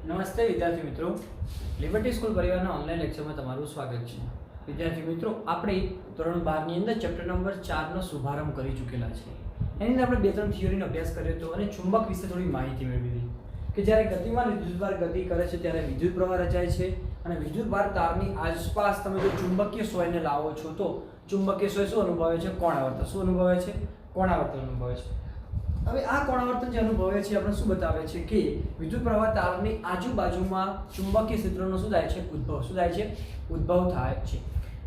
નમસ્તે વિદ્યાર્થી મિત્રો, લિબર્ટી સ્કૂલ પરિવારના ઓનલાઈન લેક્ચરમાં તમારું સ્વાગત છે. વિદ્યાર્થી મિત્રો, આપણે ધોરણ 12 ની અંદર ચેપ્ટર નંબર 4 નો શુભારંભ કરી ચૂકેલા છે. એની અંદર આપણે બે ત્રણ થિયરીનો અભ્યાસ કર્યો હતો અને ચુંબક વિશે થોડી માહિતી મેળવી હતી કે જ્યારે ગતિમાન વિદ્યુતભાર ગતિ કરે છે ત્યારે વિદ્યુત પ્રવાહ રચાય છે અને વિદ્યુતભાર તારની આસપાસ તમે જો ચુંબકીય સોયને લાવો છો તો ચુંબકીય સોય શું અનુભવે છે? કોણાવર્તન. શું અનુભવે છે? કોણાવર્તન અનુભવે છે. હવે આ કોણાવર્તન જે અનુભવે છે આપણે શું બતાવે છે કે વિદ્યુત પ્રવાહ તારની આજુબાજુમાં ચુંબકીય ક્ષેત્રનો શું થાય છે? ઉદ્ભવ. શું થાય છે? ઉદ્ભવ થાય છે.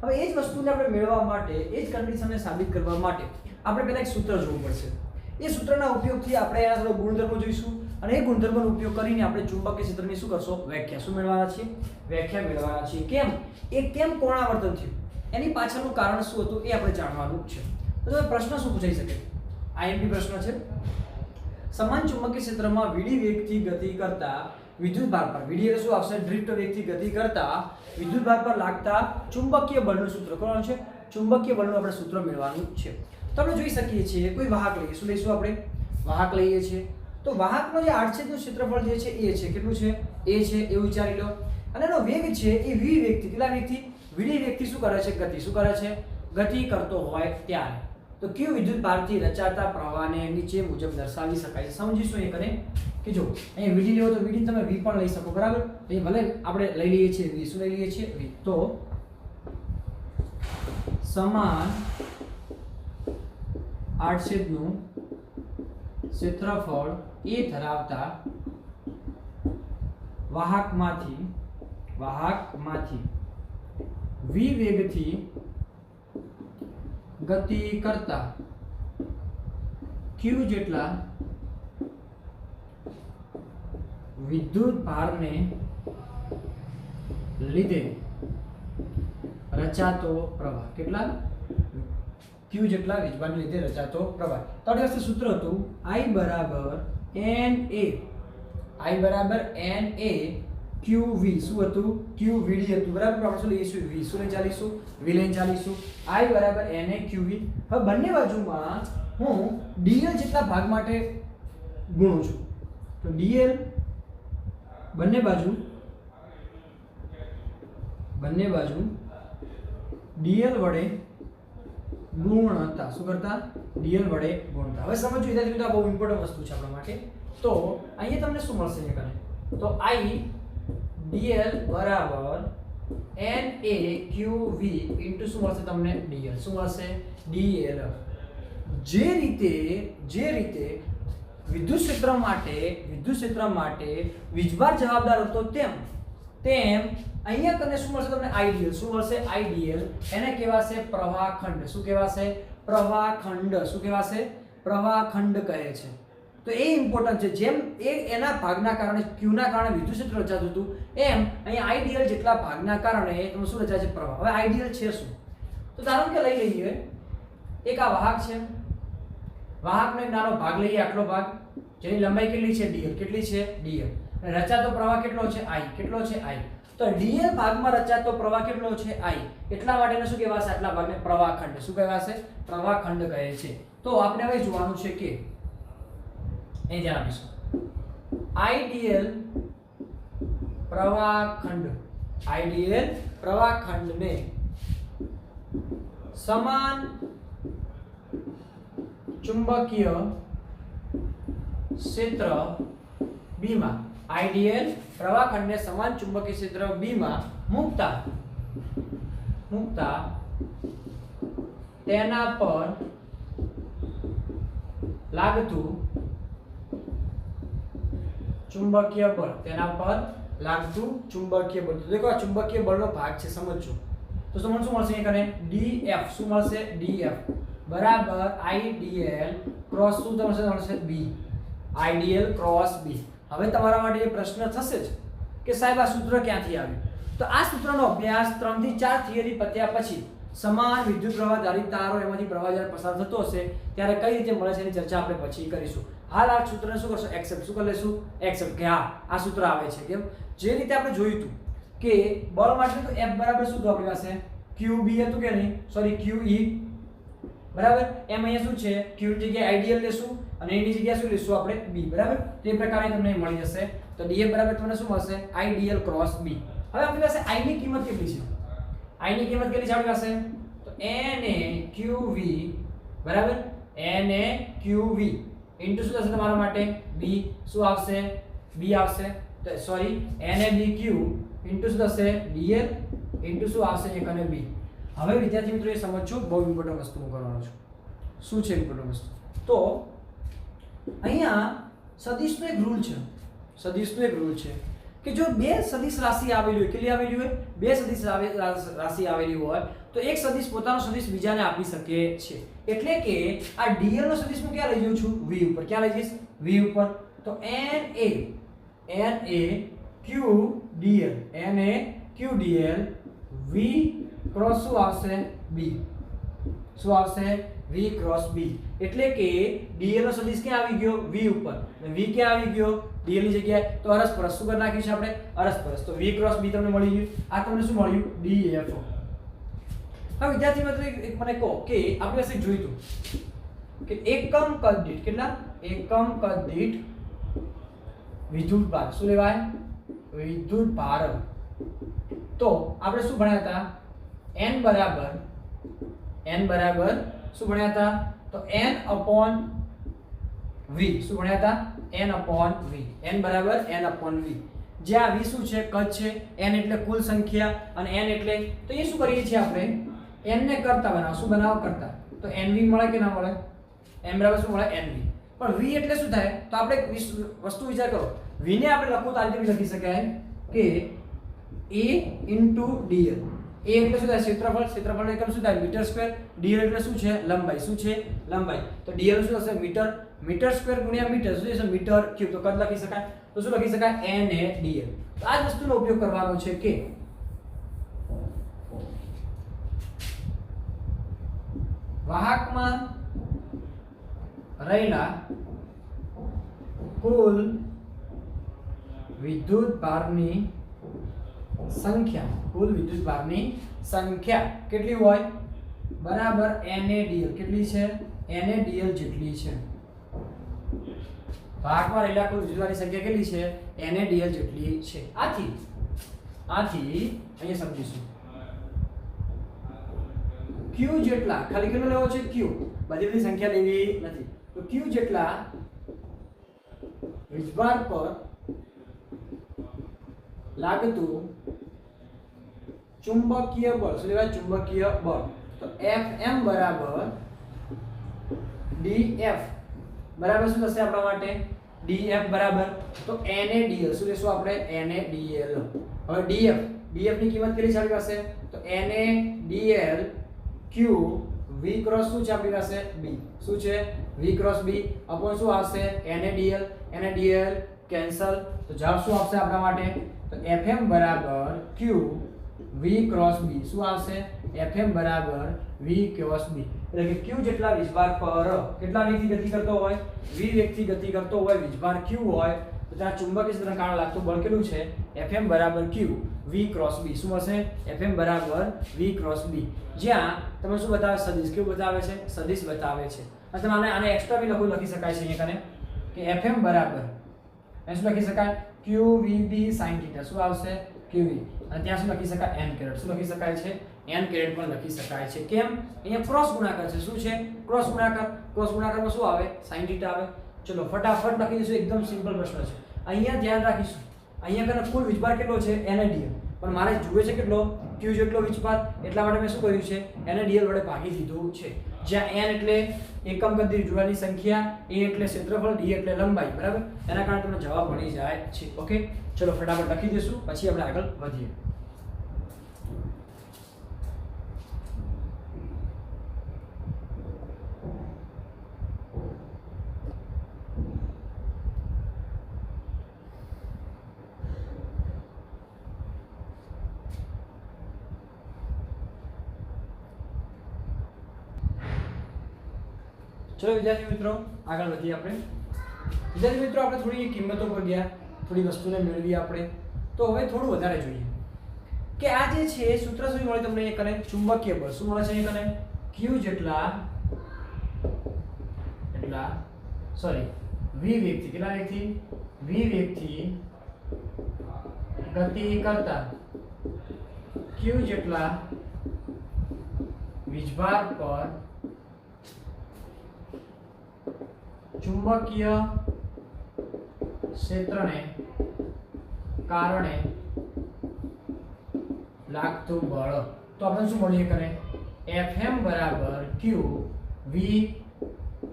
હવે એ જ વસ્તુને આપણે મેળવવા માટે, એ જ કન્ડિશનને સાબિત કરવા માટે આપણે પહેલા એક સૂત્ર જોવું પડશે. એ સૂત્રના ઉપયોગથી આપણે એના થોડો ગુણધર્મો જોઈશું અને એ ગુણધર્મનો ઉપયોગ કરીને આપણે ચુંબકીય ક્ષેત્રની શું કરશો? વ્યાખ્યા. શું મેળવવાના છીએ? વ્યાખ્યા મેળવવાના છીએ. કેમ એ કેમ કોણાવર્તન થયું, એની પાછળનું કારણ શું હતું એ આપણે જાણવાનું છે. તો પ્રશ્ન શું પૂછાઈ શકે? આઈએમપી પ્રશ્ન છે. સમાન ચુંબકીય ક્ષેત્રમાં વીડી વેગથી ગતિ કરતા વિદ્યુતભાર પર, વીડી એટલે શું આવશે? ડ્રિફ્ટ વેગથી ગતિ કરતા વિદ્યુતભાર પર લાગતા ચુંબકીય બળનું સૂત્ર કોણ છે? ચુંબકીય બળનું આપણે સૂત્ર મેળવવાનું છે. તો આપણે જોઈ શકીએ છીએ કોઈ વાહક લઈએ. શું લઈશું આપણે? વાહક લઈએ છીએ. તો વાહકનો જે આડછેદનું ક્ષેત્રફળ જે છે એ છે કેટલું છે? એ છે એવું વિચારી લો. અને એનો વેગ છે એ વી વેગથી, કેટલા વેગથી? વીડી વેગથી શું કરે છે? ગતિ. શું કરે છે? ગતિ કરતો હોય ત્યારે. તો ક્યુ વિદ્યુત ભારથી રચાતા પ્રવાહને નીચે મુજબ દર્શાવી શકાય છે. સમજીશું એ કરે કે જો અહીં વીડી લેવો તો વીડી તમે વી પણ લઈ શકો, બરાબર? એ ભલે આપણે લઈ લઈએ છીએ વી. શું લઈ લઈએ છીએ? વી. તો સમાન આડછેદનું ક્ષેત્રફળ એ ધરાવતા વાહકમાંથી વી વેગથી ગતિ કરતા q જેટલા વિદ્યુત ભારને લીધે રચાતો પ્રવાહ. કેટલા? q જેટલા વિદ્યુતભારને લીધે રચાતો પ્રવાહ. તો આપણી પાસે સૂત્ર હતું I બરાબર NA QV. શું હતું? QVD હતું, બરાબર? આપણે શું લઈશું? V. શું લઈને ચાલીશું? V લઈને ચાલીશું. I બરાબર NA QV. હવે બંને બાજુમાં હું dl જેટલા ભાગ માટે ગુણું છું. તો dl બંને બાજુ dl વડે ગુણતા. શું કરતા? dl વડે ગુણતા. હવે સમજો વિદ્યાર્થી મિત્રો, આ બહુ ઇમ્પોર્ટન્ટ વસ્તુ છે આપણા માટે. તો અહીંયા તમને શું મળશે? અહીંયા તો I dl બરાબર NA QV ઇન્ટુ શું મળશે તમને? dl. શું મળશે? dl. જે રીતે વિદ્યુત ક્ષેત્ર માટે વીજભાર જવાબદાર હતો તેમ અહીંયા તમને શું મળશે? તમને IDL. શું મળશે? IDL. એને કહેવાશે પ્રવાહખંડ. શું કહેવાશે? પ્રવાહખંડ. શું કહેવાશે? પ્રવાહખંડ કહે છે. તો એ ઇમ્પોર્ટન્ટ છે. જેમ એના ભાગના કારણે q ના કારણે વિદ્યુત ક્ષેત્ર રચાતું હતું, એમ અહીંયા IDL જેટલા ભાગના કારણે એનું શું રચાય છે? પ્રવાહ. હવે IDL છે શું? તો ધારો કે લઈ લઈએ એક આ વાહક છે. વાહકનો એક નાનો ભાગ લઈએ, આટલો ભાગ, જેની લંબાઈ કેટલી છે? dl. કેટલી છે? dl. અને રચાતો પ્રવાહ કેટલો છે? I. કેટલો છે? I. તો dl ભાગમાં રચાતો પ્રવાહ કેટલો છે? I. એટલા માટે શું કહેવાશે? આટલા ભાગને પ્રવાહખંડ. શું કહેવાશે? પ્રવાહખંડ કહે છે. તો આપણે હવે જોવાનું છે કે અહીં ધ્યાન આપીશું. IDL પ્રવાહખંડને સમાન ચુંબકીય ક્ષેત્ર B માં, IDL પ્રવાહખંડને સમાન ચુંબકીય ક્ષેત્ર B માં મૂકતા તેના પર લાગતું ચુંબકીય બળ. તો દેખો આ ચુંબકીય બળનો ભાગ છે, સમજો. તો તમને શું મળશે? અહીંયા dF. શું મળશે? dF બરાબર IDL ક્રોસ શું મળશે? B. IDL cross B. હવે તમારા માટે એ પ્રશ્ન થશે જ કે સાહેબ આ સૂત્ર ક્યાંથી આવ્યું? તો આ સૂત્રનો અભ્યાસ 3 થી 4 થિયરી પત્યા પછી સમાન વિદ્યુત પ્રવાહ ધારિત તારો એમાંથી પ્રવાહ જ્યારે પસાર થતો હશે ત્યારે કઈ રીતે મળે છે એની ચર્ચા આપણે પછી કરીશું. હાલ આ સૂત્રને શું કરશો? એક્સેપ્ટ. શું કરી લેશું? એક્સેપ્ટ. કે હા આ સૂત્ર આવે છે. કેમ? જે રીતે આપણે જોયું હતું કે બળ માટે તો F બરાબર શું હતું આપણી પાસે? QB હતું કે નહીં? સોરી QE બરાબર. એમ અહીંયા શું છે? Q ની જગ્યાએ IDL લેશું અને એની જગ્યાએ શું લઈશું આપણે b, બરાબર. તે પ્રકારે તમને મળી જશે. તો df બરાબર તમને શું મળશે? I dl cross b. હવે આપણી પાસે i ની કિંમત કેટલી છે? i ની કિંમત કેટલી છે આપણી પાસે? તો na qv બરાબર, na qv ઇન્ટુ શું થશે તમારા માટે? b. શું આવશે? b આવશે. તો સોરી na bq ઇન્ટુ શું થશે? dl ઇન્ટુ શું આવશે? 1 અને b. હવે વિદ્યાર્થી મિત્રો એ સમજજો, બહુ ઇમ્પોર્ટન્ટ વસ્તુ હું કરવાનો છું. શું છે ઇમ્પોર્ટન્ટ વસ્તુ? તો અહીંયા સદિશનો એક રૂલ છે. સદિશનો એક રૂલ છે કે જો બે સદિશ રાશિ આવેલી હોય, કેટલી આવેલી હોય? બે સદિશ રાશિ આવેલી હોય તો એક સદિશ પોતાનો સદિશ બીજાને આપી શકે છે. એટલે કે આ dl નો સદિશ હું ક્યાં લઈ જઉં છું? v ઉપર. ક્યાં લઈ જઈશ? v ઉપર. તો na q dl, na q dl v cross શું આવશે? b. શું આવશે? v cross b. એટલે કે dl નો સદિશ ક્યાં આવી ગયો? v ઉપર. અને v ક્યાં આવી ગયો? dl ની જગ્યાએ. તો અરસપરસ શું કરી નાખ્યું છે આપણે? અરસપરસ. તો v ક્રોસ b તમને મળી ગયું. આ તમને શું મળ્યું? df. હવે વિદ્યાર્થી મિત્રો એક મને કહો કે આપણે પાસે જોઈતું કે એકમ કદ દીઠ કેટલા? એકમ કદ દીઠ વિદ્યુત ભાર શું લેવાય? વિદ્યુત ભાર. તો આપણે શું ભણ્યા હતા? n બરાબર શું ભણ્યા હતા? તો n upon v. શું ભણ્યા હતા? n upon v. n બરાબર n upon v. જ્યાં v શું છે? કદ છે. n એટલે કુલ સંખ્યા અને n એટલે, તો એ શું કરીએ છીએ આપણે? n ને કરતા બનાવો. શું બનાવો? કરતા. તો nv મળે કે ના મળે? n બરાબર શું મળે? nv. પણ v એટલે શું થાય? તો આપણે વસ્તુ વિચાર કરો. v ને આપણે લખવું તો આ રીતે લખી શકાય કે a dl. a એટલે શું થાય? ક્ષેત્રફળ. ક્ષેત્રફળનો એકમ શું થાય? Metre square. dl એટલે શું છે? લંબાઈ. શું છે? લંબાઈ. તો dl શું થશે? મીટર. મીટર સ્ક્વેર ગુણ્યા મીટર શું થશે? Metre cube. તો કદ લખી શકાય. તો શું લખી શકાય? na dl. તો આ જ વસ્તુનો ઉપયોગ કરવાનો છે કે વાહકમાં રહેલા કુલ વિદ્યુત ભારની સંખ્યા, કુલ વિદ્યુત ભારની સંખ્યા કેટલી હોય? બરાબર na dl. કેટલી છે? na dl જેટલી છે. ભાગમાં રહેલા કુલ વિદ્યુત ભારની સંખ્યા કેટલી છે? na dl જેટલી છે. આથી અહીંયા સમજીશું q જેટલા, ખાલી કેટલો લેવો છે? q. બધી સંખ્યા લેવી નથી. તો q જેટલા વીજભાર પર લાગતું ચુંબકીય બળ શું લેવાય? ચુંબકીય બળ. તો Fm બરાબર dF બરાબર શું થશે આપણા માટે? dF બરાબર તો na dl. શું લેશું આપણે? na dl. હવે dF ની કિંમત કેટલી છે આપણી પાસે? તો na dl q v cross શું છે આપણી પાસે? b. શું છે? v ક્રોસ b અપોન શું આવશે? na dl cancel. તો જવાબ શું આવશે આપણા માટે? તો Fm બરાબર q v ક્રોસ b. શું આવશે? Fm બરાબર v ક્રોસ b. એટલે કે q જેટલા વીજભાર પર કેટલા વેગથી ગતિ કરતો હોય? v વેગથી ગતિ કરતો હોય વીજભાર q હોય તો ત્યાં ચુંબકીય ક્ષેત્રને કારણે લાગતું બળ કેટલું છે? Fm બરાબર q v ક્રોસ b. શું હશે? Fm બરાબર v ક્રોસ b. જ્યાં તમે શું બતાવે? સદિશ. કેવું બતાવે છે? સદિશ બતાવે છે. અને તમે આને એક્સ્ટ્રા બી લખી શકાય છે અહીંયા કને કે Fm બરાબર શું લખી શકાય? qvb sin θ. શું આવશે? qv. અને ત્યાં શું લખી શકાય? n caret. શું લખી શકાય છે? n કેરેટ પણ લખી શકાય છે. કેમ? અહીંયા ક્રોસ ગુણાકાર છે. શું છે? ક્રોસ ગુણાકાર. ક્રોસ ગુણાકારમાં શું આવે? sin θ આવે. ચલો ફટાફટ લખી દઈશું. એકદમ સિમ્પલ પ્રશ્ન છે. અહીંયા ધ્યાન રાખીશું. અહીંયા કને કુલ વીજભાર કેટલો છે? na dl. પણ મારે જોઈએ છે કેટલો? q જેટલો વીજભાર. એટલા માટે મેં શું કર્યું છે? na dl વડે ભાગી દીધું છે. જ્યાં n એટલે એકમ કદ દીઠ જોડાની સંખ્યા, a એટલે ક્ષેત્રફળ, d એટલે લંબાઈ. બરાબર? એના કારણે તમને જવાબ મળી જાય છે. ઓકે, ચલો ફટાફટ લખી દઈશું, પછી આપણે આગળ વધીએ. ચલો વિદ્યાર્થી મિત્રો આગળ વધીએ આપણે. વિદ્યાર્થી મિત્રો આપણે થોડી કિંમતો પર ગયા, થોડી વસ્તુને મેળવી આપણે. તો હવે થોડું વધારે જોઈએ કે આ જે છે સૂત્ર શું મળે તમને? અહીંયા કને ચુંબકીય બળ શું મળે છે? અહીંયા કને q જેટલા v વેગથી કેટલા વેગથી v વેગથી ગતિ કરતા q જેટલા વીજભાર પર ચુંબકીય ક્ષેત્રને કારણે લાગતું બળ. તો આપણે શું મળીએ કરે Fm બરાબર q v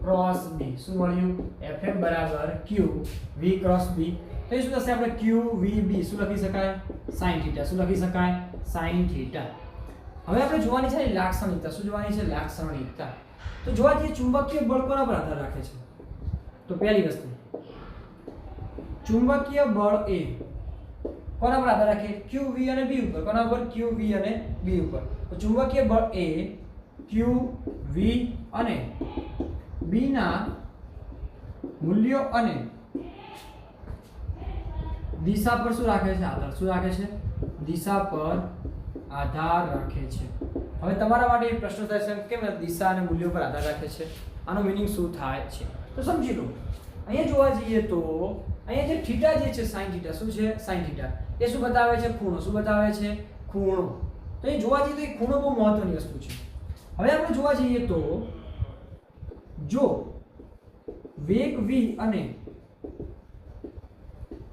ક્રોસ b. શું મળ્યું Fm બરાબર q v ક્રોસ b. તો શું થશે આપણે q v b શું લખી શકાય sin θ. શું લખી શકાય sin θ. હવે આપણે જોવાની છે લાક્ષણિકતા. શું જોવાની છે લાક્ષણિકતા. તો જોવા જઈએ ચુંબકીય બળ કોના પર આધાર રાખે છે. તો પહેલી વસ્તુ ચુંબકીય બળ એ કોના પર આધાર રાખે q v અને b ઉપર. કોના ઉપર q v અને b ઉપર. તો ચુંબકીય બળ એ q v અને b ના મૂલ્યો અને દિશા પર શું રાખે છે આધાર. શું રાખે છે દિશા પર આધાર રાખે છે. હવે તમારા માટે એક પ્રશ્ન થાય છે કેમ દિશા અને મૂલ્યો પર આધાર રાખે છે. આનો મીનિંગ શું થાય છે તો સમજી લો. અહીંયા જોવા જઈએ તો અહીંયા જે થીટા જે છે sin θ. શું છે sin θ. એ શું બતાવે છે ખૂણો. શું બતાવે છે ખૂણો. તો એ જોવા જઈએ તો એ ખૂણો બહુ મહત્વની વસ્તુ છે. હવે આપણે જોવા જઈએ તો જો વેગ v અને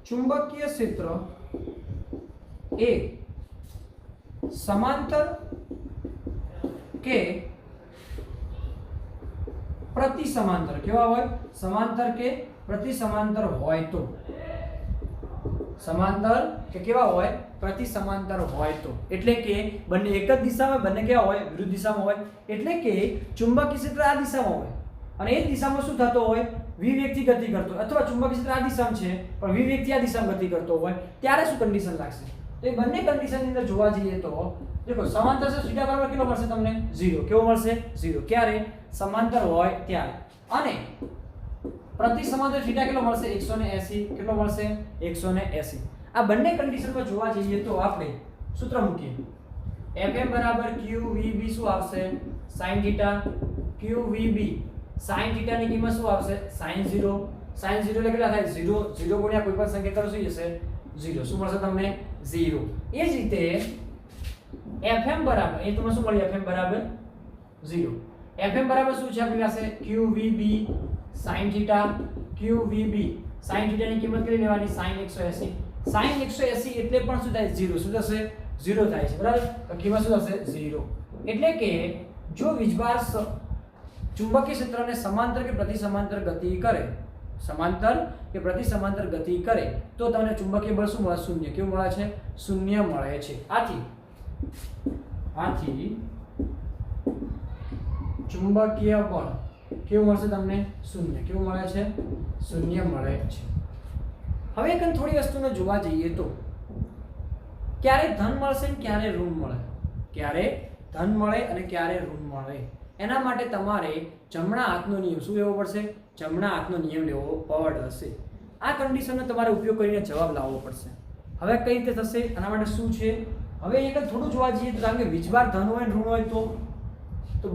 ચુંબકીય ક્ષેત્ર એ સમાંતર કે પ્રતિ સમાંતર કેવા હોય સમાંતર કે પ્રતિ સમાંતર હોય તો સમાંતર કે કેવા હોય પ્રતિ સમાંતર હોય તો એટલે કે બંને એક જ દિશામાં બંને કેવા હોય વિરુદ્ધ દિશામાં હોય. એટલે કે ચુંબકીય ક્ષેત્ર આ દિશામાં હોય અને એ દિશામાં શું થતો હોય v વેગથી ગતિ કરતો અથવા ચુંબકીય ક્ષેત્ર આ દિશામાં છે પણ v વેગથી આ દિશામાં ગતિ કરતો હોય ત્યારે શું કન્ડિશન લાગશે. તો એ બંને કન્ડિશનની અંદર જોવા જઈએ તો देखो समांतर से थीटा बराबर કેટલો મળશે તમને 0. કેવો મળશે 0. ક્યારે સમાંતર હોય ત્યારે. અને પ્રતિ સમાંતર થીટા કેટલો મળશે 180. કેટલો મળશે 180. આ બંને કન્ડિશનમાં જોવા જઈએ તો આપણે સૂત્ર મૂકીએ Fm બરાબર qvb શું આવશે sin θ qvb sin θ ની કિંમત શું આવશે sin 0. sin 0 એટલે કેટલા થાય 0 0 ગુણ્યા કોઈ પણ સંખ્યા કરો શું જશે 0. શું મળશે તમને 0. એ જ રીતે Fm બરાબર એ તમને શું મળી Fm બરાબર 0. Fm બરાબર શું છે આપણી પાસે qvb sin θ qvb sin θ ની કિંમત કેટલી લેવાની sin 180. sin 180 એટલે પણ શું થાય 0. શું થશે 0 થાય છે બરાબર. તો કિંમત શું થશે 0. એટલે કે જો વીજભાર ચુંબકીય ક્ષેત્રને સમાંતર કે પ્રતિ સમાંતર ગતિ કરે સમાંતર કે પ્રતિ સમાંતર ગતિ કરે તો તમને ચુંબકીય બળ શું મળે શૂન્ય. કેવું મળે છે શૂન્ય મળે છે. આથી ચુંબકીય બળ કેવું મળશે તમને શૂન્ય. કેવું મળે છે શૂન્ય મળે છે. હવે એક થોડી વસ્તુને જોવા જઈએ તો ક્યારે ધન મળશે ને ક્યારે ઋણ મળે. ક્યારે ધન મળે અને ક્યારે ઋણ મળે એના માટે તમારે જમણા હાથનો નિયમ શું લેવો પડશે જમણા હાથનો નિયમ લેવો પડશે. આ કન્ડિશનનો તમારે ઉપયોગ કરીને જવાબ લાવવો પડશે. હવે કઈ રીતે થશે આના માટે શું છે હવે એક થોડું જોવા જઈએ તો કારણ કે વીજભાર ધન હોય ઋણ હોય તો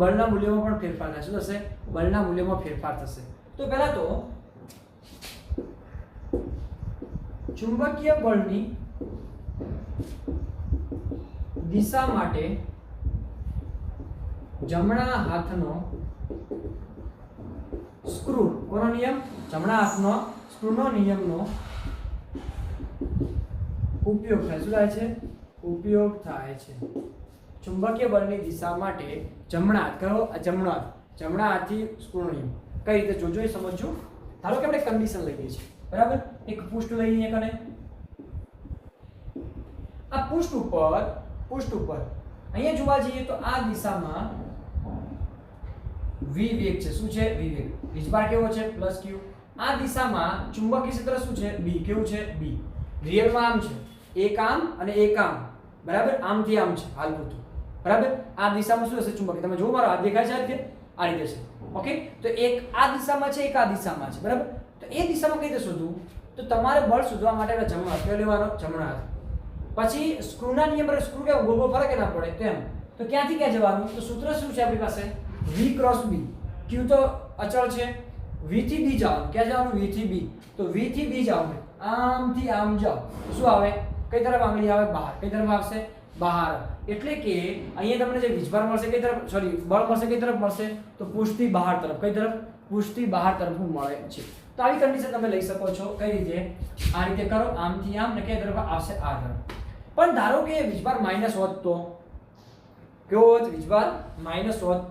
બળના મૂલ્યમાં પણ ફેરફાર થશે. શું થશે બળના મૂલ્યમાં ફેરફાર થશે. તો પહેલા તો ચુંબકીય બળની દિશા માટે જમણા હાથનો સ્ક્રૂ કોનો નિયમ જમણા હાથનો સ્ક્રૂનો નિયમનો ઉપયોગ થાય. શું થાય છે ઉપયોગ થાય છે. ચુંબકીય બળની દિશા માટે જમણા હાથ કયો જમણા હાથથી સ્ક્રૂનો નિયમ કઈ રીતે જોજો એ સમજજો. ધારો કે આપણે કન્ડિશન લઈએ છીએ બરાબર. એક પૃષ્ઠ લઈએ કને આ પૃષ્ઠ ઉપર અહીંયા જોવા જઈએ તો આ દિશામાં v વેગ છે. શું છે v વેગ. વીજભાર કેવો છે +q. આ દિશામાં ચુંબકીય ક્ષેત્ર શું છે b. કેવું છે b. રિયલમાં આમ છે એક આમ અને એક આમ બરાબર. આમથી આમ છે હાલ પૂરતું બરાબર. આ દિશામાં શું હશે ચુંબકીય તમે જો મારો હાથ દેખાય છે આ રીતે છે ઓકે. તો એક આ દિશામાં છે એક આ દિશામાં છે બરાબર. તો એ દિશામાં કઈ રીતે શોધવું તો તમારે બળ શોધવા માટે જમણો હાથ લેવાનો જમણા હાથ. પછી સ્ક્રૂના નિયમ પર સ્ક્રૂ કે ગોળ ફરક ના પડે તેમ તો ક્યાંથી ક્યાં જવાનું તો સૂત્ર શું છે આપણી પાસે v ક્રોસ b. q તો અચળ છે v થી b જવાનું. ક્યાં જવાનું? v થી b. તો v થી b જાવ, આમથી આમ જાવ, શું આવે? કઈ તરફ આંગળી આવે? બહાર. કઈ તરફ આવશે? બહાર. એટલે કે અહીંયા તમને જે વીજભાર મળશે કઈ તરફ, સોરી, બળ મળશે કઈ તરફ મળશે? તો પૃષ્ઠથી બહાર તરફ. કઈ તરફ? પૃષ્ઠથી બહાર તરફ મળે છે. તો આવી કન્ડિશન તમે લઈ શકો છો. કઈ રીતે? આ રીતે કરો, આમથી આમ, ને કઈ તરફ આવશે? આ તરફ. પણ ધારો કે વીજભાર માઈનસ હોત તો કેવો હોત? વીજભાર માઈનસ હોત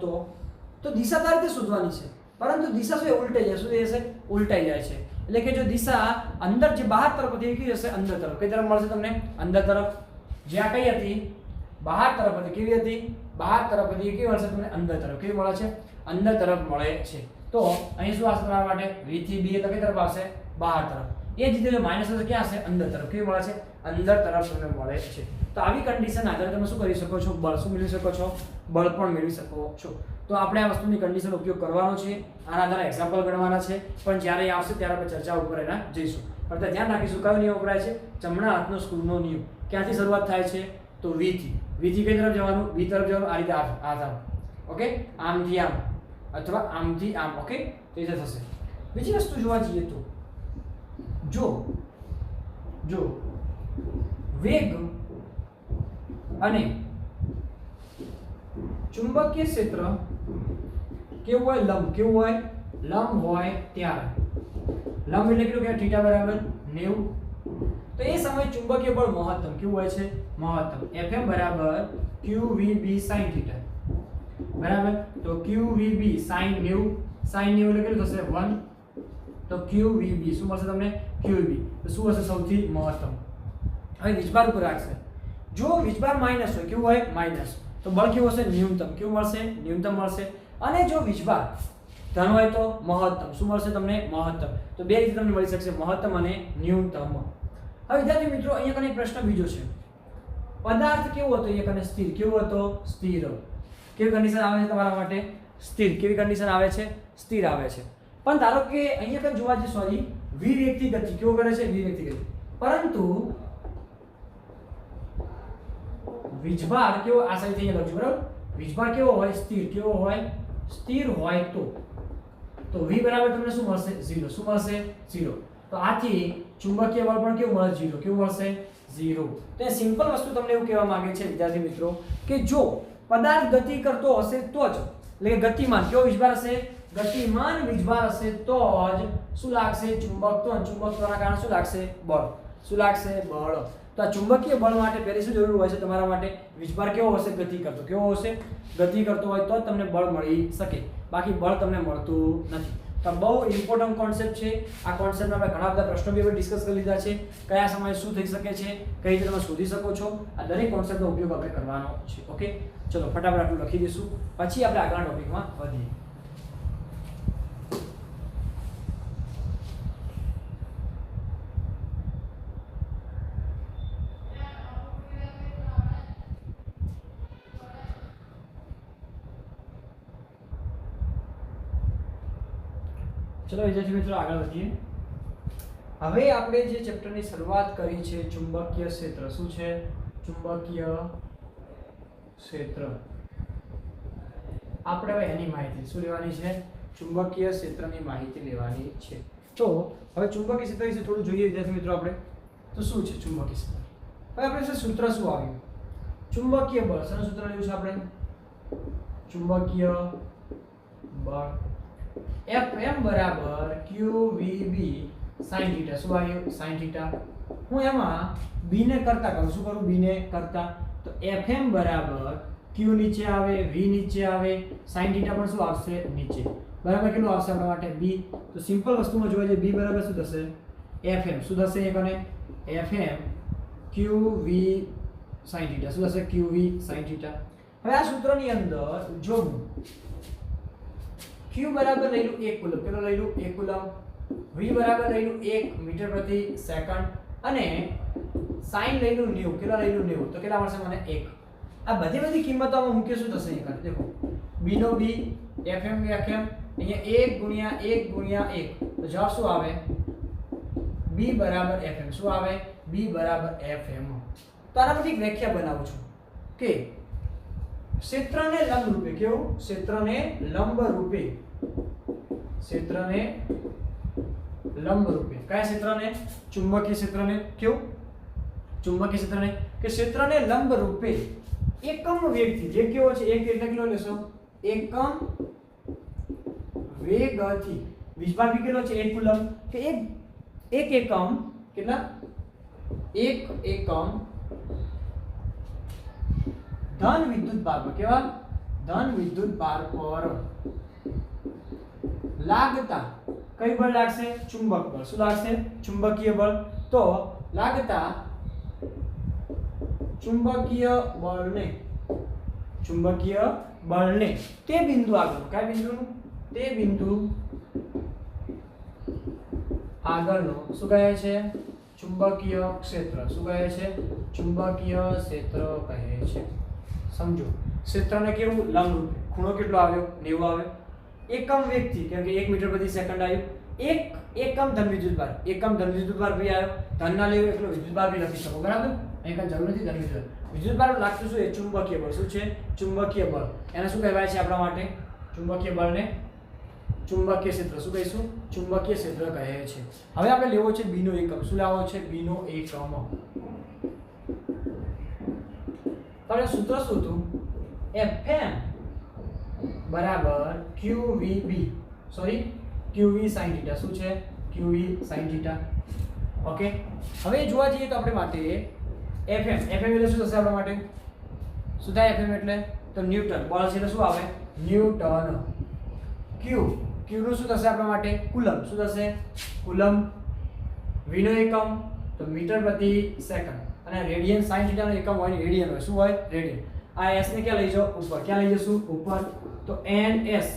તો દિશા આ રીતે શોધવાની છે, પરંતુ દિશા શું ઉલટાઈ જાય? શું થશે? ઉલટાઈ જાય છે. એટલે કે જો દિશા અંદર જે બહાર તરફ હતી એ કેવી હશે? અંદર તરફ. કઈ તરફ મળશે તમને? અંદર તરફ. જ્યાં કઈ હતી? બહાર તરફ હતી. કેવી હતી? બહાર તરફ હતી. કેવી મળશે તમને? અંદર તરફ. કેવી મળે છે? અંદર તરફ મળે છે. તો અહીં શું આવશે તમારા માટે? v થી b એટલે કઈ તરફ આવશે? બહાર તરફ. એ જ રીતે જો માઈનસ હશે ક્યાં હશે? અંદર તરફ. કેવી મળે છે? અંદર તરફ તમને મળે છે. તો આવી કન્ડિશન આધારે તમે શું કરી શકો છો? બળ શું મેળવી શકો છો? બળ પણ મેળવી શકો છો. તો આપણે આ વસ્તુની કન્ડિશન ઉપયોગ કરવાનો છે, આના આધારે એક્ઝામ્પલ ગણવાના છે, પણ જ્યારે આવશે ત્યારે આપણે ચર્ચા ઉપર એના જઈશું. પણ ત્યાં ધ્યાન રાખીશું કયો નિયમ વપરાય છે? જમણા હાથનો સ્ક્રૂનો નિયમ. ક્યાંથી શરૂઆત થાય છે? તો v થી. v થી કઈ તરફ જવાનું? b તરફ જવાનું. આ રીતે આ ઓકે, આમથી આમ અથવા આમથી આમ. ઓકે, તો એ થશે. બીજી વસ્તુ જોવા જઈએ તો જો વેગ અને ચુંબકીય ક્ષેત્ર કેવું હોય? લંબ. કેવું હોય? લંબ હોય ત્યારે. લંબ એટલે કેટલું? કે θ બરાબર 90. તો એ સમયે ચુંબકીય બળ મહત્તમ. કેવું હોય છે? મહત્તમ. Fm બરાબર qvb sin θ. બરાબર. તો qvb sin 90, sin 90 એટલે કેટલું થશે? 1. તો qvb શું મળશે તમને? qvb. તો શું હશે? સૌથી મહત્તમ. હવે વીજભાર ઉપર રાખશે. જો વીજભાર માઈનસ હોય, કેવું હોય? માઈનસ, તો બળ કેવું હશે? ન્યૂનતમ. કેવું મળશે? ન્યૂનતમ મળશે. અને જો વીજભાર ધન હોય તો મહત્તમ. શું મળશે તમને? મહત્તમ. તો બે રીતે તમને મળી શકશે, મહત્તમ અને ન્યૂનતમ. હવે વિદ્યાર્થી મિત્રો અહીંયા કને પ્રશ્ન બીજો છે. પદાર્થ કેવો હતો? અહીંયા કને સ્થિર. કેવો હતો? સ્થિર. કેવી કન્ડિશન આવે છે તમારા માટે? સ્થિર. કેવી કન્ડિશન આવે છે? સ્થિર આવે છે. પણ ધારો કે અહીંયા કને જોવા જઈએ, સોરી, v વેગથી ગતિ. કેવો કરે છે? v વેગથી ગતિ. પરંતુ વીજભાર કેવો? આ સાઈડ અહીંયા લખજો, બરાબર? વીજભાર કેવો હોય? સ્થિર. કેવો હોય? સ્થિર હોય તો v બરાબર તમને શું મળશે? 0. શું મળશે? 0. તો આથી ચુંબકીય બળ પણ કેવું મળે? 0. કેવું મળશે? 0. તો એ સિમ્પલ વસ્તુ તમને એવું કહેવા માંગે છે વિદ્યાર્થી મિત્રો કે જો પદાર્થ ગતિ કરતો હશે તો જ, એટલે કે ગતિમાન કેવો વીજભાર હશે? ગતિમાન વીજભાર હશે તો જ શું લાગશે? ચુંબકત્વ. ચુંબકત્વના કારણે શું લાગશે? બળ. શું લાગશે? બળ. તો આ ચુંબકીય બળ માટે પહેલી શું જરૂર હોય છે તમારા માટે? વીજભાર કેવો હશે? ગતિ કરતો. કેવો હશે? ગતિ કરતો હોય તો જ તમને બળ મળી શકે, બાકી બળ તમને મળતું નથી. તો બહુ ઇમ્પોર્ટન્ટ કોન્સેપ્ટ છે. આ કોન્સેપ્ટમાં આપણે ઘણા બધા પ્રશ્નો બી આપણે ડિસ્કસ કરી લીધા છે. કયા સમયે શું થઈ શકે છે, કઈ રીતે તમે શોધી શકો છો, આ દરેક કોન્સેપ્ટનો ઉપયોગ આપણે કરવાનો છે. ઓકે, ચલો ફટાફટ આટલું લખી દઈશું, પછી આપણે આગળના ટોપિકમાં વધીએ. ચલો વિદ્યાર્થી મિત્રો આગળ વધીએ. હવે આપણે જે ચેપ્ટરની શરૂઆત કરી છે ચુંબકીય ક્ષેત્ર. શું છે? ચુંબકીય ક્ષેત્ર. આપણે હવે એની માહિતી શું લેવાની છે? ચુંબકીય ક્ષેત્રની માહિતી લેવાની છે. તો હવે ચુંબકીય ક્ષેત્ર વિશે થોડું જોઈએ વિદ્યાર્થી મિત્રો આપણે. તો શું છે ચુંબકીય ક્ષેત્ર? હવે આપણે સૂત્ર શું આવ્યું? ચુંબકીય બળ. શેનું સૂત્ર લેવું છે આપણે? ચુંબકીય બળ Fm બરાબર qvb sin θ. શું આવ્યું? sin θ. હું એમાં b ને કરતા કરું. શું કરું? b ને કરતા. તો Fm બરાબર q નીચે આવે, v નીચે આવે, sin θ પણ શું આવશે? નીચે. બરાબર કેટલું આવશે આપણા માટે? b. તો સિમ્પલ વસ્તુમાં જોવા જઈએ b બરાબર શું થશે? Fm. શું થશે? એ કને Fm qv sin θ. શું થશે? qv sin θ. હવે આ સૂત્રની અંદર જો હું q બરાબર લઈ લઉં 1 કુલમ. કેટલો લઈ લઉં? 1 કુલમ. v બરાબર લઈ લઉં 1 મીટર પ્રતિ સેકન્ડ અને sin લઈ લઉં 90. કેટલા લઈ લઉં? 90. તો કેટલા મળશે મને? 1. આ બધી કિંમતો આમાં મૂકીએ શું થશે? અહીંયા દેખો, b નો b, fm અહીંયા 1 ગુણ્યા 1 તો જવાબ શું આવે? b બરાબર fm. શું આવે? b બરાબર fm. તો આના પરથી એક વ્યાખ્યા બનાવું છું કે ક્ષેત્રને લંબ રૂપે, કેવું? ક્ષેત્રને લંબ રૂપે ક્ષેત્રને લંબ રૂપે, કયા ક્ષેત્રને? ચુંબકીય ક્ષેત્રને. કેવું? ચુંબકીય ક્ષેત્રને કે ક્ષેત્રને લંબ રૂપે એકમ વેગથી, જે કેવો છે એક એટલે કેટલો લેશો? એકમ વેગથી. વીજભાર બી કેટલો છે? 1 કુલમ. કે એક એકમ કેટલા? એક એકમ ધન વિદ્યુત ભાર પર, કેવા? ધન વિદ્યુત ભાર પર લાગતા કઈ બળ લાગશે? ચુંબક બળ. શું લાગશે? ચુંબકીય બળ. તો લાગતા ચુંબકીય બળને તે બિંદુ આગળ, કયા બિંદુનું? તે બિંદુ આગળનો શું કહે છે? ચુંબકીય ક્ષેત્ર. શું કહે છે? ચુંબકીય ક્ષેત્ર કહે છે. સમજો, ક્ષેત્રને કેવું? લંબ રૂપે. ખૂણો કેટલો આવ્યો? 90 આવ્યો. એકમ વેગથી, કેમ કે 1 મીટર પ્રતિ સેકન્ડ આવ્યું. એકમ ધન વિદ્યુતભાર. એકમ ધન વિદ્યુતભાર ભી આવ્યો. ધન ના લેવું એટલો વિદ્યુતભાર ભી લખી શકો, બરાબર? અહીં કઈ જરૂર નથી ધન વિદ્યુતભાર લાગતું શું? એ ચુંબકીય બળ. શું છે? ચુંબકીય બળ. એને શું કહેવાય છે આપણા માટે? ચુંબકીય બળને ચુંબકીય ક્ષેત્ર. શું કહીશું? ચુંબકીય ક્ષેત્ર કહે છે. હવે આપણે લેવો છે બી નો એકમ. શું લાવવો છે? બી નો એકમ. તો સૂત્ર શું હતું? Fm બરાબર QVB, સોરી QV sin θ. શું છે? QV sin θ. ઓકે, હવે જોવા જઈએ તો આપણે માટે FM એટલે શું થશે આપણા માટે? શું થાય FM એટલે? તો ન્યૂટન. બળ છે એટલે શું આવે? ન્યૂટન. Q નું શું થશે આપણા માટે? કુલમ. શું થશે? કુલમ. V નો એકમ તો મીટર પ્રતિ સેકન્ડ. અને રેડિયન sin θ નો એકમ હોય રેડિયન હોય. શું હોય? રેડિયન. આ s ને ક્યાં લઈ જાઓ? ઉપર. ક્યાં લઈ જશું? ઉપર. તો ns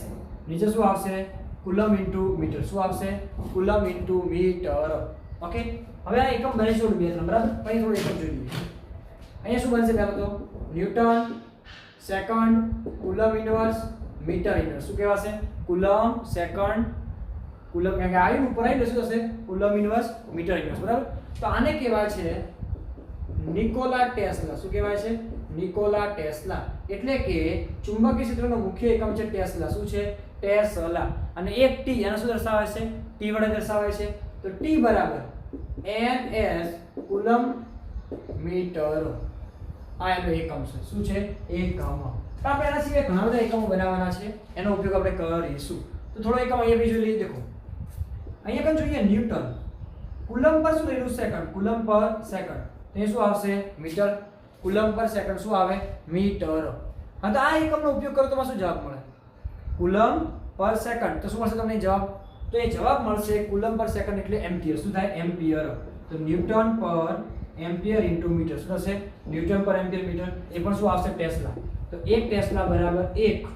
નીચે શું આવશે? Coulomb into metre. શું આવશે? Coulomb into metre. ઓકે, હવે આ એકમ બને છે 2 3, બરાબર? પછી થોડું એકમ જોઈ લઈએ. અહીંયા શું બનશે? પહેલા તો newton second coulomb inverse metre inverse. શું કહેવાશે? કુલમ સેકન્ડ કુલમ, કારણ કે આવ્યું ઉપર આવી શું થશે? કુલમ ઇનવર્સ મીટર ઇનવર્સ, બરાબર? તો આને કહેવાય છે નિકોલા ટેસ્લા. શું કહેવાય છે? Nikola tesla. એટલે કે ચુંબકીય ક્ષેત્રનો મુખ્ય એકમ છે ટેસ્લા. શું છે? ટેસ્લા. અને એક t એને શું દર્શાવે છે? t વડે દર્શાવે છે. તો t બરાબર ns કુલમ મીટર. આ એનો એકમ છે. શું છે? એકમ. તો આપણે એના સિવાય ઘણા બધા એકમો બનાવવાના છે, એનો ઉપયોગ આપણે કરીશું. તો થોડો એકમ અહીંયા બી જોઈ લઈએ. દેખો અહીંયા કઈ જોઈએ? ન્યૂટન. કુલમ પર શું લેલું? સેકન્ડ. કુલમ પર સેકન્ડ. તો એ શું આવશે? મીટર. કુલમ પર સેકન્ડ શું આવે? મીટર. હા, તો આ એકમનો ઉપયોગ કરો તો શું જવાબ મળે? કુલમ પર સેકન્ડ. તો શું મળશે તમને જવાબ? તો એ જવાબ મળશે કુલમ પર સેકન્ડ એટલે એમ્પિયર. શું થાય? એમ્પિયર. તો ન્યૂટન પર એમ્પિયર ઇન્ટુ મીટર. શું થશે? ન્યૂટન પર એમ્પિયર મીટર. એ પણ શું આવશે? ટેસ્લા. તો 1 ટેસ્લા બરાબર 1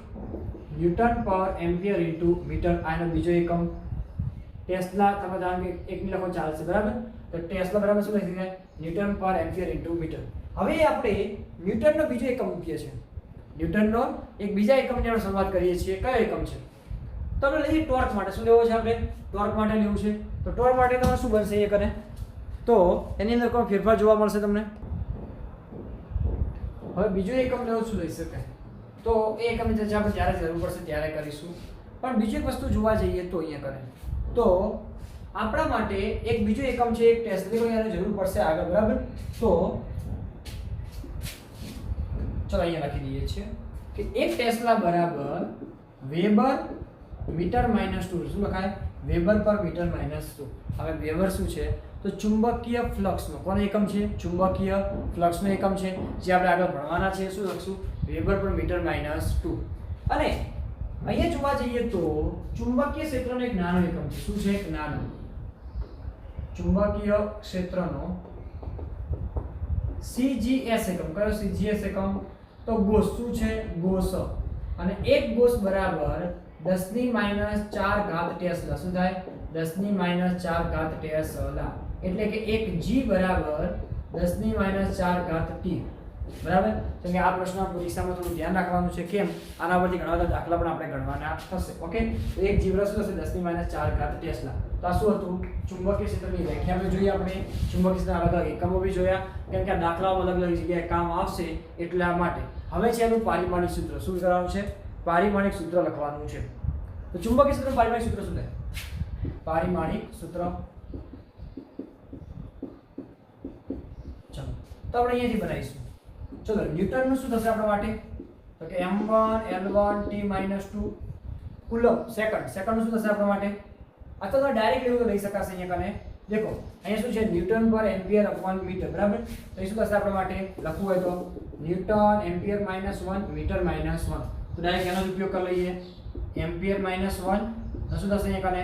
ન્યૂટન પર એમ્પિયર ઇન્ટુ મીટર. આનો બીજો એકમ ટેસ્લા. તમે જાણો કે 1 ની લખો ચાલશે, બરાબર? તો ટેસ્લા બરાબર શું લખી શકાય? ન્યૂટન પર એમ્પિયર ઇન્ટુ મીટર. હવે આપણે ન્યૂટનનો બીજો એકમ મૂકીએ છીએ. ન્યૂટનનો એક બીજા એકમની આપણે શરૂઆત કરીએ છીએ. કયો એકમ છે? તો આપણે લઈએ ટોર્ક માટે. શું લેવો છે આપણે? ટોર્ક માટે લેવું છે. તો ટોર્ક માટે તમારે શું બનશે? એ કરે તો એની અંદર કોઈ ફેરફાર જોવા મળશે તમને. હવે બીજો એકમ લેવો શું લઈ શકાય? તો એ એકમની ચર્ચા આપણે જ્યારે જરૂર પડશે ત્યારે કરીશું. પણ બીજી એક વસ્તુ જોવા જઈએ તો અહીંયા કરે તો આપણા માટે એક બીજો એકમ છે, એક ટેસ્લા. એની જરૂર પડશે આગળ, બરાબર? તો ચલો અહીંયા લખી દઈએ છીએ કે 1 ટેસ્લા બરાબર વેબર મીટર માઈનસ 2. શું લખાય? વેબર પર મીટર માઈનસ 2. હવે વેબર શું છે? તો ચુંબકીય ફ્લક્સનો કોનો એકમ છે? ચુંબકીય ફ્લક્સનો એકમ છે, જે આપણે આગળ ભણવાના છે. શું લખશું? વેબર પર મીટર માઈનસ 2. અને અહીંયા જોવા જઈએ તો ચુંબકીય ક્ષેત્રનો એક નાનો એકમ છે. શું છે? એક નાનો ચુંબકીય ક્ષેત્રનો CGS એકમ. કયો CGS એકમ? તો ગોસ. શું છે? ગોસ. અને 1 ગોસ બરાબર 10 ની માઈનસ 4 ઘાત ટેસ્લા. શું થાય? 10 ની માઈનસ 4 ઘાત ટેસ્લા. એટલે કે 1 G બરાબર 10 ની માઈનસ 4 ઘાત T. બરાબર? તો કે આ પ્રશ્ન પરીક્ષામાં થોડું ધ્યાન રાખવાનું છે. કેમ? આના પરથી ઘણા બધા દાખલા પણ આપણે ગણવાના થશે. ઓકે, તો 1 G બરાબર શું થશે? 10 ની માઈનસ 4 ઘાત ટેસ્લા. તો આ શું હતું? ચુંબકીય ક્ષેત્રની વ્યાખ્યા પણ જોઈ આપણે. ચુંબકીય ક્ષેત્રના અલગ અલગ એકમો બી જોયા, કેમ કે આ દાખલાઓ અલગ અલગ જગ્યાએ કામ આવશે એટલા માટે. હવે છે એનું પારિમાણિક સૂત્ર. શું કરવાનું છે? પારિમાણિક સૂત્ર લખવાનું છે. તો તો ચુંબકીય ક્ષેત્રનું પારિમાણિક સૂત્ર શું થાય? પારિમાણિક સૂત્ર ચાલો તો આપણે અહીંયાથી બનાવીશું. ચલો ન્યૂટનનું શું થશે આપણા માટે? તો કે m1 l1 t - 2 કુલમ સેકન્ડનું શું થશે આપણા માટે? આ તો ડાયરેક્ટ લેવું તો લઈ શકાશે અહીંયા કને. દેખો અહીંયા શું છે? ન્યૂટન પર એમ્પિયર અપોન મીટર, બરાબર? તો એ શું થશે આપણા માટે? લખવું હોય તો ન્યૂટન એમ્પિયર -1 મીટર -1. તો ડાયરેક્ટ એનો જ ઉપયોગ કરી લઈએ. એમ્પિયર -1 તો શું થશે અહીંયા કને?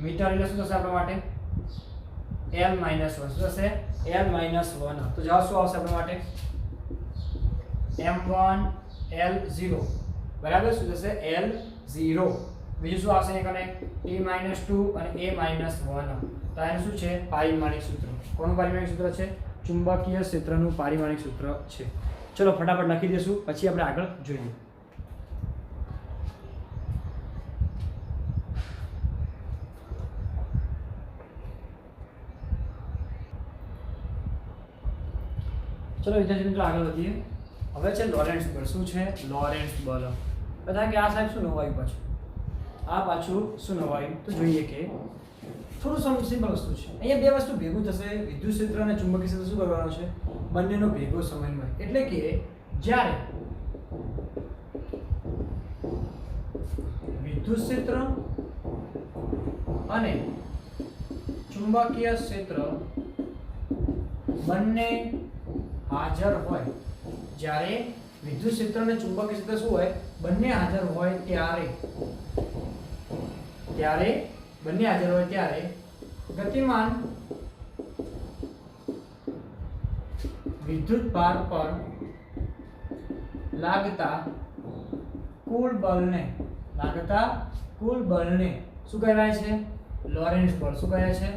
મીટર એટલે શું થશે આપણા માટે? l - 1. શું થશે? l - 1. તો જવાબ શું આવશે આપણા માટે? m1 l0, બરાબર? શું થશે? l0. બીજું શું આવશે અહીંયા કને? t - 2 અને a - 1. તો આનું શું છે? પારિમાણિક સૂત્ર. કોનું પારિમાણિક સૂત્ર છે? ચુંબકીય ક્ષેત્રનું પારિમાણિક સૂત્ર છે. ચલો ફટાફટ લખી દઈશું, પછી આપણે આગળ જોઈએ. ચલો વિદ્યાર્થી મિત્રો આગળ વધીએ. હવે છે લોરેન્ટ્ઝ બળ. શું છે? લોરેન્ટ્ઝ બળ. બધા કે આ સાહેબ શું નવું આવ્યું પાછું? આ પાછું શું નવું આવ્યું? તો જોઈએ કે થોડું સિમ્પલ વસ્તુ છે. અહીંયા બે વસ્તુ ભેગું થશે. વિદ્યુત ક્ષેત્ર અને ચુંબકીય ક્ષેત્ર શું કરવાનો છે? બંનેનો ભેગો સમન્વય. એટલે કે જ્યારે વિદ્યુત ક્ષેત્ર અને ચુંબકીય ક્ષેત્ર બંને હાજર હોય, જ્યારે વિદ્યુત ક્ષેત્ર અને ચુંબકીય ક્ષેત્ર શું હોય? બંને હાજર હોય ત્યારે બંને હાજર હોય ત્યારે ગતિમાન વિદ્યુત ભાર પર લાગતા કુલ બળને શું કહેવાય છે? લોરેન્ટ્ઝ બળ. શું કહે છે?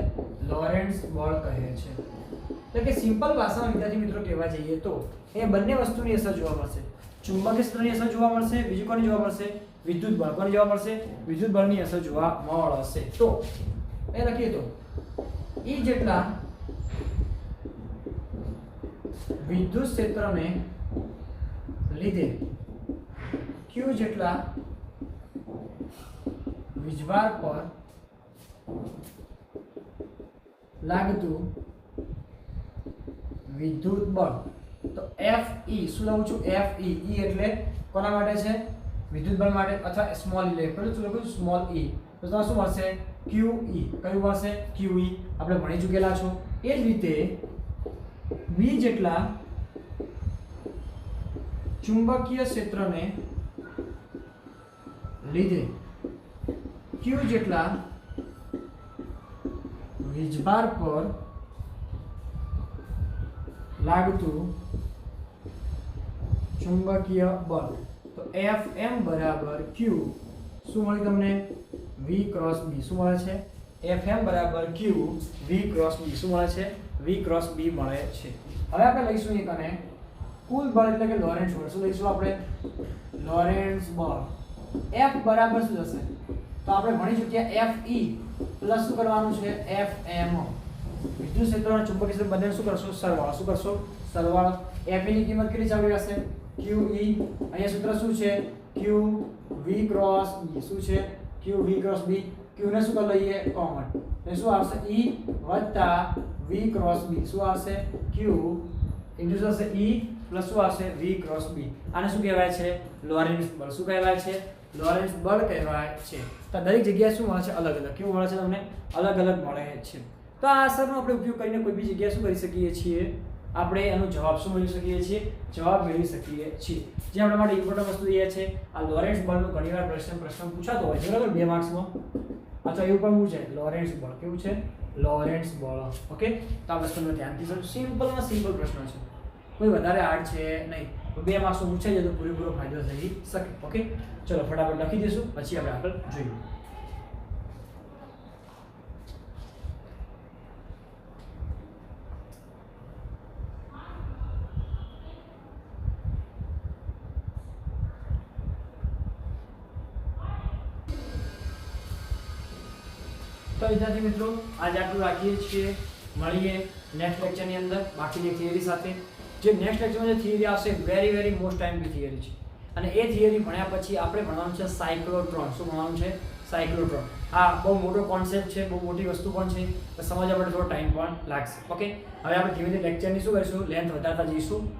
લોરેન્ટ્ઝ બળ કહે છે. એટલે કે સિમ્પલ ભાષામાં વિદ્યાર્થી મિત્રો કહેવા જઈએ તો એ બંને વસ્તુની અસર જોવા મળશે. ચુંબકીય ક્ષેત્રની અસર જોવા મળશે, બીજું કોની જોવા મળશે? વિદ્યુત બળ. કોની જોવા મળશે? વિદ્યુત બળની અસર જોવા મળશે. તો એ લખીએ તો E જેટલા વિદ્યુત ક્ષેત્રને લીધે Q જેટલા વીજભાર પર લાગતું વિદ્યુત બળ. તો Fe શું લઉં છું? Fe એટલે કોના માટે છે? વિદ્યુત બળ માટે. અથવા સ્મોલ e લે પેલું શું લખું? Small e. તો તમને શું મળશે? QE. કયું મળશે? QE. આપણે ભણી ચૂકેલા છો. એ જ રીતે B જેટલા ચુંબકીય ક્ષેત્રને લીધે Q જેટલા વીજભાર પર લાગતું ચુંબકીય બળ. તો Fm બરાબર Q શું મળે તમને? V cross B. શું મળે છે? Fm બરાબર Q V ક્રોસ B. શું મળે છે? V ક્રોસ B મળે છે. હવે આપણે લઈશું એક અને કુલ બળ એટલે કે લોરેન્ટ્ઝ બળ. શું લઈશું આપણે? લોરેન્ટ્ઝ બળ. F બરાબર શું થશે? તો આપણે ભણી ચૂક્યા Fe પ્લસ શું કરવાનું છે? Fm. વિદ્યુત ક્ષેત્ર અને ચુંબકીય ક્ષેત્ર બંને શું કરશો? સરવાળો. શું કરશો? સરવાળો. Fe ની કિંમત કેટલી ચાલી રહેશે? QE. અહીંયા સૂત્ર શું છે? Q V cross B. શું છે? Q V cross B. Q ને શું કરી લઈએ? કોમન. એટલે શું આવશે? E વત્તા V ક્રોસ B. શું આવશે? Q ઇન્ટુ થશે E પ્લસ શું આવશે? V cross B. આને શું કહેવાય છે? લોરેન્ટ્ઝ બળ. શું કહેવાય છે? લોરેન્ટ્ઝ બળ કહેવાય છે. તો દરેક જગ્યાએ શું મળે છે? અલગ અલગ. કેવું મળે છે તમને? અલગ અલગ મળે છે. તો આ અસરનો આપણે ઉપયોગ કરીને કોઈ બી જગ્યાએ શું કરી શકીએ છીએ? આપણે એનો જવાબ શું મેળવી શકીએ છીએ? જવાબ મેળવી શકીએ છીએ. જે આપણા માટે ઇમ્પોર્ટન્ટ વસ્તુ એ છે આ લોરેન્ટ્ઝ બળનું ઘણીવાર પ્રશ્ન પૂછાતો હોય છે, બરાબર? 2 માર્ક્સમાં. અથવા એવું પણ પૂછે લોરેન્ટ્ઝ બળ. કેવું છે? લોરેન્ટ્ઝ બળ. ઓકે, તો આ વસ્તુનું ધ્યાનથી સમજો. સિમ્પલમાં સિમ્પલ પ્રશ્ન છે, કોઈ વધારે હાર્ડ છે નહીં. તો 2 માર્ક્સમાં પૂછાઈ જાય તો પૂરેપૂરો ફાયદો થઈ શકે. ઓકે, ચલો ફટાફટ લખી દઈશું, પછી આપણે આગળ જોઈએ. તો વિદ્યાર્થી મિત્રો આજે આટલું રાખીએ છીએ. મળીએ નેક્સ્ટ લેક્ચરની અંદર બાકીની થિયરી સાથે. જે નેક્સ્ટ લેક્ચરમાં જે થિયરી આવશે વેરી મોસ્ટ ટાઈમની થિયરી છે. અને એ થિયરી ભણ્યા પછી આપણે ભણવાનું છે સાયક્લોટ્રોન. શું ભણવાનું છે? સાયક્લોટ્રોન. આ બહુ મોટો કોન્સેપ્ટ છે, બહુ મોટી વસ્તુ પણ છે, તો સમજવા માટે થોડો ટાઈમ પણ લાગશે. ઓકે, હવે આપણે ધીમે ધીમે લેક્ચરની શું કરીશું, લેન્થ વધારતા જઈશું.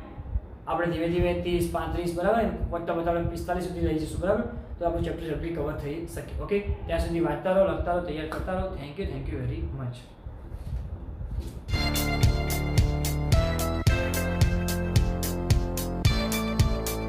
આપણે ધીમે ધીમે 30, 35 બરાબર ને વધતા વધતા આપણે 45 સુધી લઈ જઈશું બરાબર, તો આપણું ચેપ્ટર ઝડપી કવર થઈ શકે. ઓકે, ત્યાં સુધી વાંચતા રહો, લખતા રહો, તૈયાર કરતા રહો. Thank you very much.